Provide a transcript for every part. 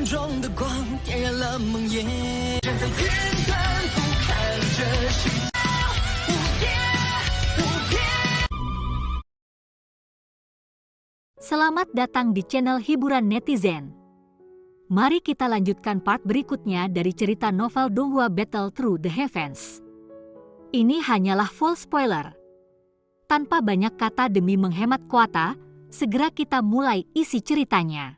中的光点燃了梦魇，站在天端俯瞰着世界无边无边。 Selamat datang di channel hiburan netizen. Mari kita lanjutkan part berikutnya dari cerita novel Donghua Battle Through the Heavens. Ini hanyalah full spoiler. Tanpa banyak kata demi menghemat kuota, segera kita mulai isi ceritanya.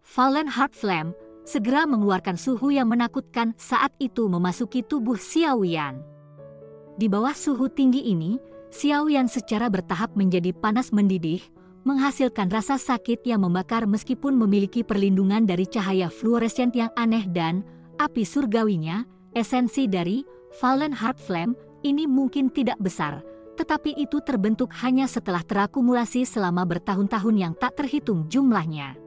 Fallen Heart Flame segera mengeluarkan suhu yang menakutkan saat itu memasuki tubuh Xiao Yan. Di bawah suhu tinggi ini, Xiao Yan secara bertahap menjadi panas mendidih, menghasilkan rasa sakit yang membakar meskipun memiliki perlindungan dari cahaya fluoresen yang aneh dan api surgawinya. Esensi dari Fallen Heart Flame ini mungkin tidak besar, tetapi itu terbentuk hanya setelah terakumulasi selama bertahun-tahun yang tak terhitung jumlahnya.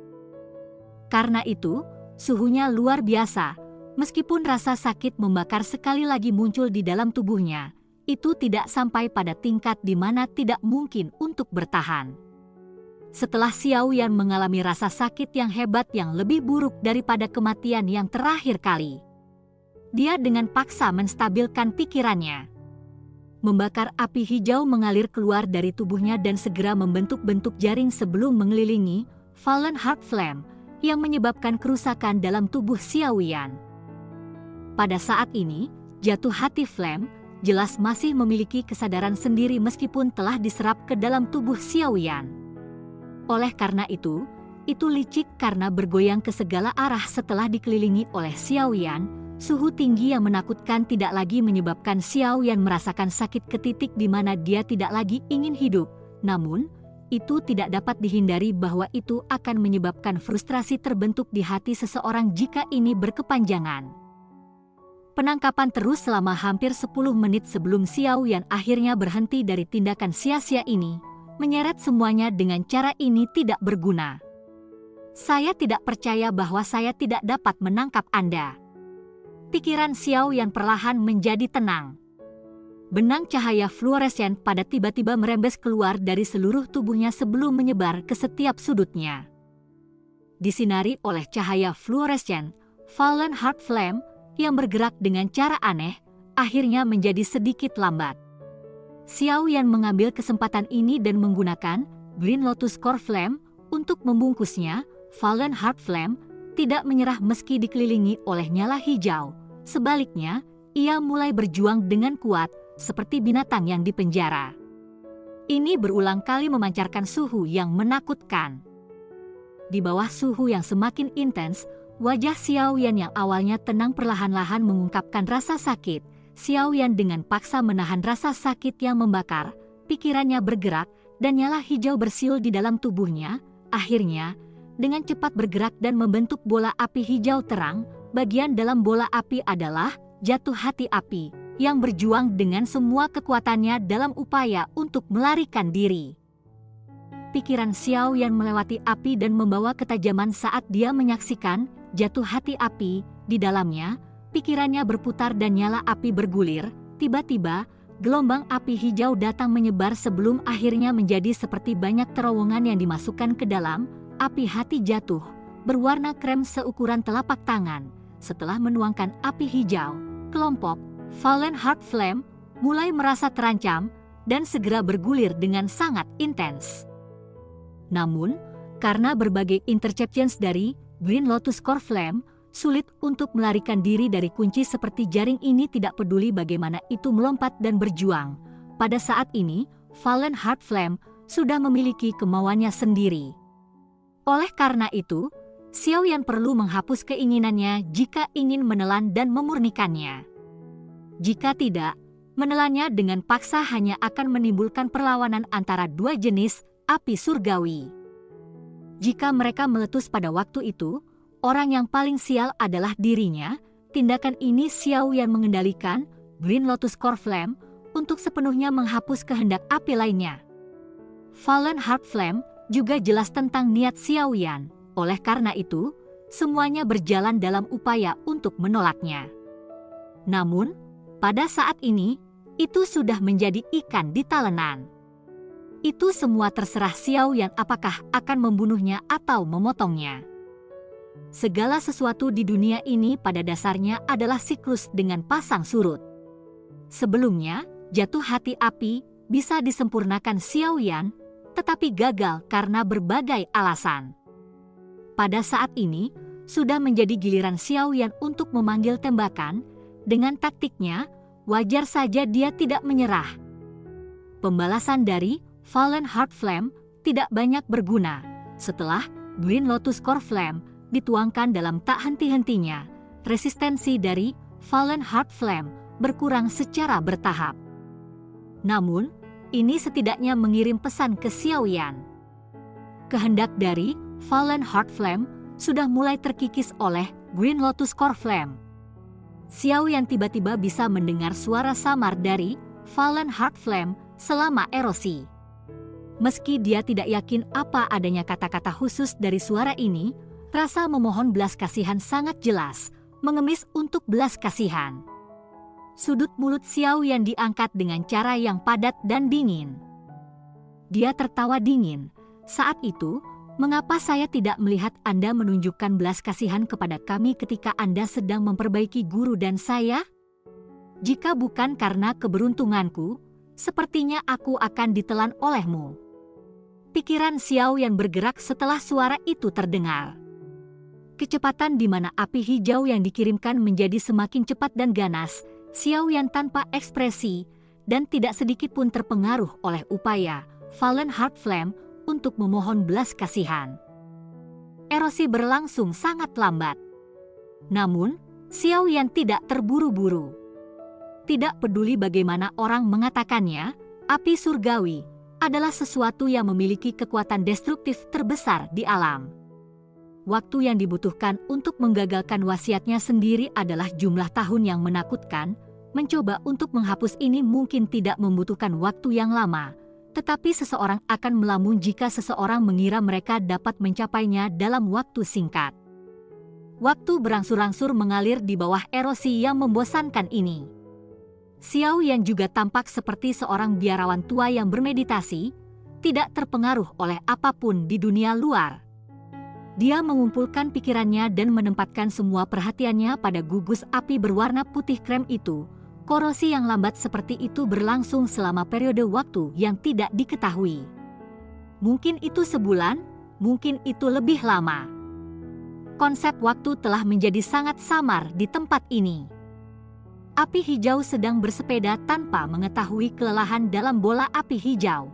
Karena itu, suhunya luar biasa. Meskipun rasa sakit membakar sekali lagi muncul di dalam tubuhnya, itu tidak sampai pada tingkat di mana tidak mungkin untuk bertahan. Setelah Xiao Yan mengalami rasa sakit yang hebat yang lebih buruk daripada kematian yang terakhir kali, dia dengan paksa menstabilkan pikirannya. Membakar api hijau mengalir keluar dari tubuhnya dan segera membentuk bentuk jaring sebelum mengelilingi Fallen Heart Flame yang menyebabkan kerusakan dalam tubuh Xiao Yan. Pada saat ini, Jatuh Hati Flame jelas masih memiliki kesadaran sendiri meskipun telah diserap ke dalam tubuh Xiao Yan. Oleh karena itu licik karena bergoyang ke segala arah setelah dikelilingi oleh Xiao Yan. Suhu tinggi yang menakutkan tidak lagi menyebabkan Xiao Yan merasakan sakit ke titik di mana dia tidak lagi ingin hidup. Namun, itu tidak dapat dihindari bahwa itu akan menyebabkan frustrasi terbentuk di hati seseorang jika ini berkepanjangan. Penangkapan terus selama hampir 10 menit sebelum Xiao Yan akhirnya berhenti dari tindakan sia-sia ini. Menyeret semuanya dengan cara ini tidak berguna. Saya tidak percaya bahwa saya tidak dapat menangkap Anda. Pikiran Xiao Yan perlahan menjadi tenang. Benang cahaya fluoresen pada tiba-tiba merembes keluar dari seluruh tubuhnya sebelum menyebar ke setiap sudutnya. Disinari oleh cahaya fluoresen, Fallen Heart Flame yang bergerak dengan cara aneh, akhirnya menjadi sedikit lambat. Xiao Yan mengambil kesempatan ini dan menggunakan Green Lotus Core Flame untuk membungkusnya. Fallen Heart Flame tidak menyerah meski dikelilingi oleh nyala hijau. Sebaliknya, ia mulai berjuang dengan kuat, seperti binatang yang dipenjara. Ini berulang kali memancarkan suhu yang menakutkan. Di bawah suhu yang semakin intens, wajah Xiao Yan yang awalnya tenang perlahan-lahan mengungkapkan rasa sakit. Xiao Yan dengan paksa menahan rasa sakit yang membakar, pikirannya bergerak, dan nyala hijau bersiul di dalam tubuhnya. Akhirnya, dengan cepat bergerak dan membentuk bola api hijau terang. Bagian dalam bola api adalah Jatuh Hati Api yang berjuang dengan semua kekuatannya dalam upaya untuk melarikan diri. Pikiran Xiao Yan melewati api dan membawa ketajaman saat dia menyaksikan Jatuh Hati Api. Di dalamnya, pikirannya berputar dan nyala api bergulir. Tiba-tiba, gelombang api hijau datang menyebar sebelum akhirnya menjadi seperti banyak terowongan yang dimasukkan ke dalam api hati jatuh, berwarna krem seukuran telapak tangan. Setelah menuangkan api hijau, kelompok Fallen Heart Flame mulai merasa terancam dan segera bergulir dengan sangat intens. Namun, karena berbagai interceptions dari Green Lotus Core Flame, sulit untuk melarikan diri dari kunci seperti jaring ini. Tidak peduli bagaimana itu melompat dan berjuang. Pada saat ini, Fallen Heart Flame sudah memiliki kemauannya sendiri. Oleh karena itu, Xiao Yan perlu menghapus keinginannya jika ingin menelan dan memurnikannya. Jika tidak, menelannya dengan paksa hanya akan menimbulkan perlawanan antara dua jenis api surgawi. Jika mereka meletus pada waktu itu, orang yang paling sial adalah dirinya. Tindakan ini Xiao Yan mengendalikan Green Lotus Core Flame untuk sepenuhnya menghapus kehendak api lainnya. Fallen Heart Flame juga jelas tentang niat Xiao Yan. Oleh karena itu, semuanya berjalan dalam upaya untuk menolaknya. Namun, pada saat ini, itu sudah menjadi ikan di talenan. Itu semua terserah Xiao Yan apakah akan membunuhnya atau memotongnya. Segala sesuatu di dunia ini pada dasarnya adalah siklus dengan pasang surut. Sebelumnya, jatuh hati api bisa disempurnakan Xiao Yan, tetapi gagal karena berbagai alasan. Pada saat ini, sudah menjadi giliran Xiao Yan untuk memanggil tembakan. Dengan taktiknya, wajar saja dia tidak menyerah. Pembalasan dari Fallen Heart Flame tidak banyak berguna setelah Green Lotus Core Flame dituangkan dalam tak henti-hentinya. Resistensi dari Fallen Heart Flame berkurang secara bertahap. Namun, ini setidaknya mengirim pesan ke Xiao Yan. Kehendak dari Fallen Heart Flame sudah mulai terkikis oleh Green Lotus Core Flame. Xiao Yan tiba-tiba bisa mendengar suara samar dari Fallen Heart Flame selama erosi. Meski dia tidak yakin apa adanya kata-kata khusus dari suara ini, rasa memohon belas kasihan sangat jelas, mengemis untuk belas kasihan. Sudut mulut Xiao Yan diangkat dengan cara yang padat dan dingin. Dia tertawa dingin. Saat itu, mengapa saya tidak melihat Anda menunjukkan belas kasihan kepada kami ketika Anda sedang memperbaiki guru dan saya? Jika bukan karena keberuntunganku, sepertinya aku akan ditelan olehmu. Pikiran Xiao Yan bergerak setelah suara itu terdengar. Kecepatan di mana api hijau yang dikirimkan menjadi semakin cepat dan ganas, Xiao Yan tanpa ekspresi dan tidak sedikit pun terpengaruh oleh upaya Fallen Heart Flame untuk memohon belas kasihan. Erosi berlangsung sangat lambat. Namun, Xiao Yan tidak terburu-buru. Tidak peduli bagaimana orang mengatakannya, api surgawi adalah sesuatu yang memiliki kekuatan destruktif terbesar di alam. Waktu yang dibutuhkan untuk menggagalkan wasiatnya sendiri adalah jumlah tahun yang menakutkan. Mencoba untuk menghapus ini mungkin tidak membutuhkan waktu yang lama, tetapi seseorang akan melamun jika seseorang mengira mereka dapat mencapainya dalam waktu singkat. Waktu berangsur-angsur mengalir di bawah erosi yang membosankan ini. Xiao Yan juga tampak seperti seorang biarawan tua yang bermeditasi, tidak terpengaruh oleh apapun di dunia luar. Dia mengumpulkan pikirannya dan menempatkan semua perhatiannya pada gugus api berwarna putih krem itu. Korosi yang lambat seperti itu berlangsung selama periode waktu yang tidak diketahui. Mungkin itu sebulan, mungkin itu lebih lama. Konsep waktu telah menjadi sangat samar di tempat ini. Api hijau sedang bersepeda tanpa mengetahui kelelahan dalam bola api hijau.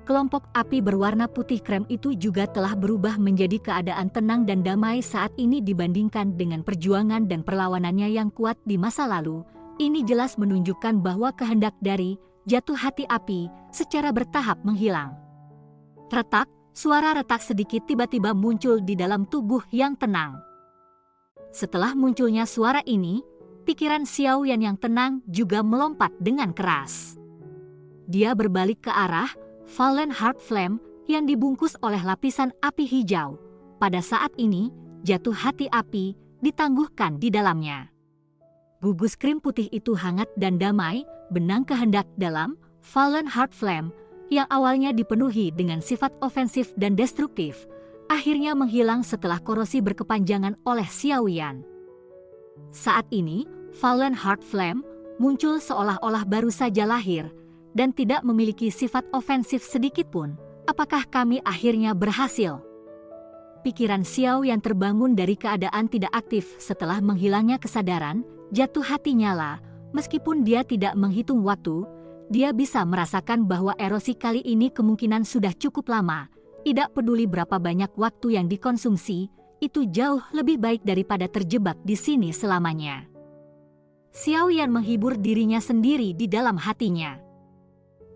Kelompok api berwarna putih krem itu juga telah berubah menjadi keadaan tenang dan damai saat ini dibandingkan dengan perjuangan dan perlawanannya yang kuat di masa lalu. Ini jelas menunjukkan bahwa kehendak dari jatuh hati api secara bertahap menghilang. Retak, suara retak sedikit tiba-tiba muncul di dalam tubuh yang tenang. Setelah munculnya suara ini, pikiran Xiao Yan yang tenang juga melompat dengan keras. Dia berbalik ke arah Fallen Heart Flame yang dibungkus oleh lapisan api hijau. Pada saat ini, jatuh hati api ditangguhkan di dalamnya. Gugus krim putih itu hangat dan damai, benang kehendak dalam Fallen Heart Flame yang awalnya dipenuhi dengan sifat ofensif dan destruktif, akhirnya menghilang setelah korosi berkepanjangan oleh Xiao Yan. Saat ini, Fallen Heart Flame muncul seolah-olah baru saja lahir dan tidak memiliki sifat ofensif sedikitpun. Apakah kami akhirnya berhasil? Pikiran Xiao Yan terbangun dari keadaan tidak aktif setelah menghilangnya kesadaran. Jatuh hati nyala, meskipun dia tidak menghitung waktu, dia bisa merasakan bahwa erosi kali ini kemungkinan sudah cukup lama. Tidak peduli berapa banyak waktu yang dikonsumsi, itu jauh lebih baik daripada terjebak di sini selamanya. Xiao Yan menghibur dirinya sendiri di dalam hatinya.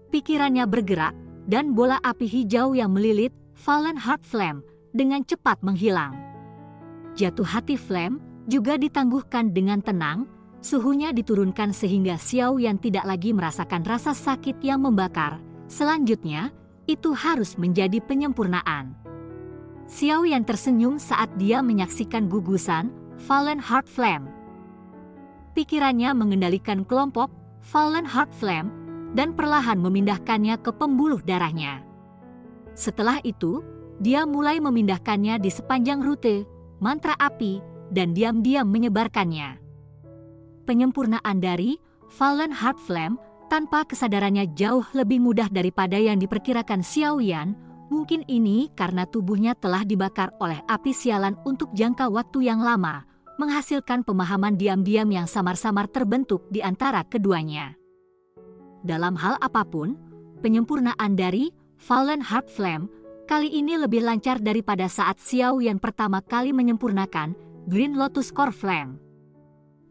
Pikirannya bergerak, dan bola api hijau yang melilit Fallen Heart Flame dengan cepat menghilang. Jatuh hati Flame juga ditangguhkan dengan tenang, suhunya diturunkan sehingga Xiao Yan tidak lagi merasakan rasa sakit yang membakar. Selanjutnya, itu harus menjadi penyempurnaan. Xiao Yan tersenyum saat dia menyaksikan gugusan Fallen Heart Flame. Pikirannya mengendalikan kelompok Fallen Heart Flame dan perlahan memindahkannya ke pembuluh darahnya. Setelah itu, dia mulai memindahkannya di sepanjang rute mantra api, dan diam-diam menyebarkannya. Penyempurnaan dari Fallen Heart Flame tanpa kesadarannya jauh lebih mudah daripada yang diperkirakan Xiao Yan. Mungkin ini karena tubuhnya telah dibakar oleh api sialan untuk jangka waktu yang lama, menghasilkan pemahaman diam-diam yang samar-samar terbentuk di antara keduanya. Dalam hal apapun, penyempurnaan dari Fallen Heart Flame kali ini lebih lancar daripada saat Xiao Yan pertama kali menyempurnakan Green Lotus Core Flame.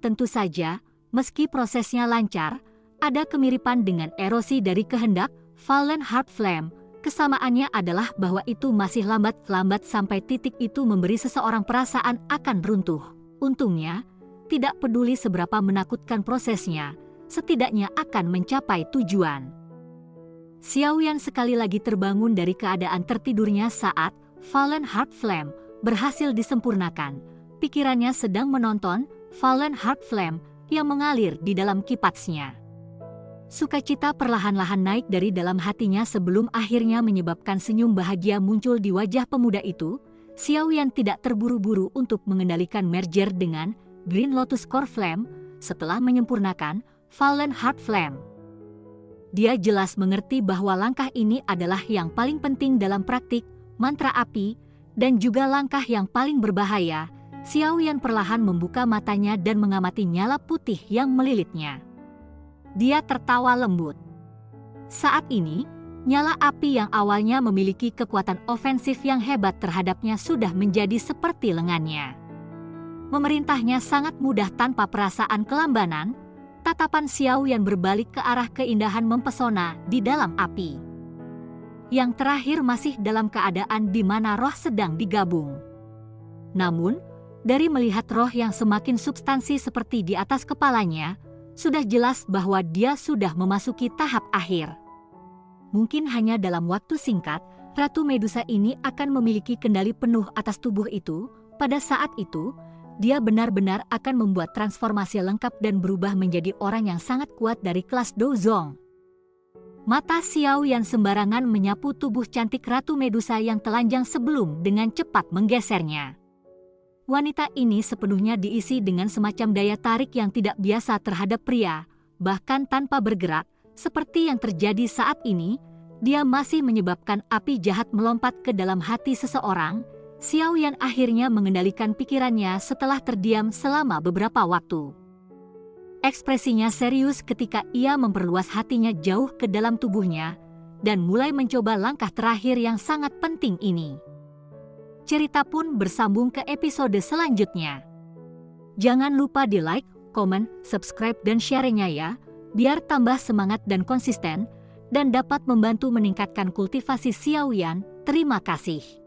Tentu saja, meski prosesnya lancar, ada kemiripan dengan erosi dari kehendak Fallen Heart Flame. Kesamaannya adalah bahwa itu masih lambat sampai titik itu memberi seseorang perasaan akan runtuh. Untungnya, tidak peduli seberapa menakutkan prosesnya, setidaknya akan mencapai tujuan. Xiao Yan sekali lagi terbangun dari keadaan tertidurnya saat Fallen Heart Flame berhasil disempurnakan. Pikirannya sedang menonton Fallen Heart Flame yang mengalir di dalam kipasnya. Sukacita perlahan-lahan naik dari dalam hatinya sebelum akhirnya menyebabkan senyum bahagia muncul di wajah pemuda itu. Xiao Yan tidak terburu-buru untuk mengendalikan merger dengan Green Lotus Core Flame setelah menyempurnakan Fallen Heart Flame. Dia jelas mengerti bahwa langkah ini adalah yang paling penting dalam praktik mantra api dan juga langkah yang paling berbahaya. Xiao Yan perlahan membuka matanya dan mengamati nyala putih yang melilitnya. Dia tertawa lembut. Saat ini, nyala api yang awalnya memiliki kekuatan ofensif yang hebat terhadapnya sudah menjadi seperti lengannya. Memerintahnya sangat mudah tanpa perasaan kelambanan. Tatapan Xiao Yan berbalik ke arah keindahan mempesona di dalam api. Yang terakhir masih dalam keadaan di mana roh sedang digabung. Namun, dari melihat roh yang semakin substansi seperti di atas kepalanya, sudah jelas bahwa dia sudah memasuki tahap akhir. Mungkin hanya dalam waktu singkat, Ratu Medusa ini akan memiliki kendali penuh atas tubuh itu. Pada saat itu, dia benar-benar akan membuat transformasi lengkap dan berubah menjadi orang yang sangat kuat dari kelas Dozong. Mata Xiao Yan sembarangan menyapu tubuh cantik Ratu Medusa yang telanjang sebelum dengan cepat menggesernya. Wanita ini sepenuhnya diisi dengan semacam daya tarik yang tidak biasa terhadap pria, bahkan tanpa bergerak, seperti yang terjadi saat ini, dia masih menyebabkan api jahat melompat ke dalam hati seseorang. Xiao Yan akhirnya mengendalikan pikirannya setelah terdiam selama beberapa waktu. Ekspresinya serius ketika ia memperluas hatinya jauh ke dalam tubuhnya, dan mulai mencoba langkah terakhir yang sangat penting ini. Cerita pun bersambung ke episode selanjutnya. Jangan lupa di like, komen, subscribe dan share-nya ya, biar tambah semangat dan konsisten, dan dapat membantu meningkatkan kultivasi Xiao Yan. Terima kasih.